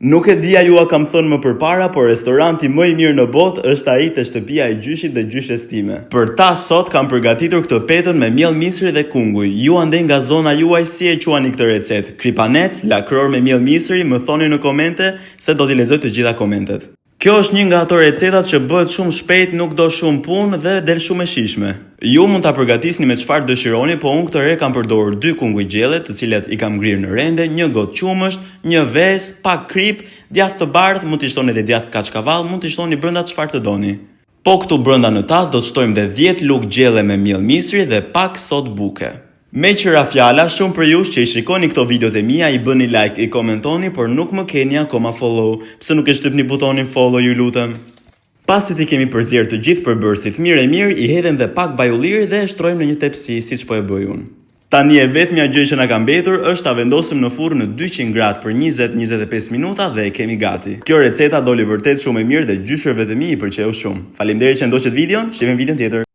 Nuk e dia ju a kam thënë më përpara, por restoranti më i mirë në botë është ai te shtëpia e gjyshit dhe gjyshes time. Për ta sot kam përgatitur këtë petën me miell misri dhe kunguj. Ju andej nga zona juaj si e quani këtë recetë? Kripanec, lakror me miell misri, më thoni në komente se do t'i lexoj të gjitha komentet. Kjo është një nga ato recetat që bëhet shumë shpejt, nuk do shumë punë dhe del shumë e shijshme. Ju mund ta përgatisni me çfarë dëshironi, po unë këtë herë kam përdorur 2 kunguj gjelle, të cilat i kam ngrirë në rende, 1 gotë qumësht, 1 vezë, pak krip, djathë të bardhë, mund t'i shtoni edhe djathë kaçkavall, mund t'i shtoni brenda çfarë të doni. Po këtu brenda në tas do të shtojmë dhe 10 lugë gjelle me miell misri dhe pak sot buke. Me qëra fjala, shumë për jush që i shikoni këto videot e mia, i bëni like, i komentoni, por nuk më keni akoma follow. Pse nuk e shtypni butonin follow, ju lutem? Pasi ti kemi përzier të gjithë përbërësit mirë, i hedhim dhe pak vaj ulliri dhe e shtrojmë në një tepsi, siç po e bëj unë. Tani e vetmja gjë që na ka mbetur është ta vendosim në furrë në 200 gradë për 20-25 minuta dhe e kemi gati. Kjo receta doli vërtet shumë e mirë dhe gjysherëve të mi i pëlqeu shumë. Faleminderit që ndoqët videon, shihemi videon tjetër.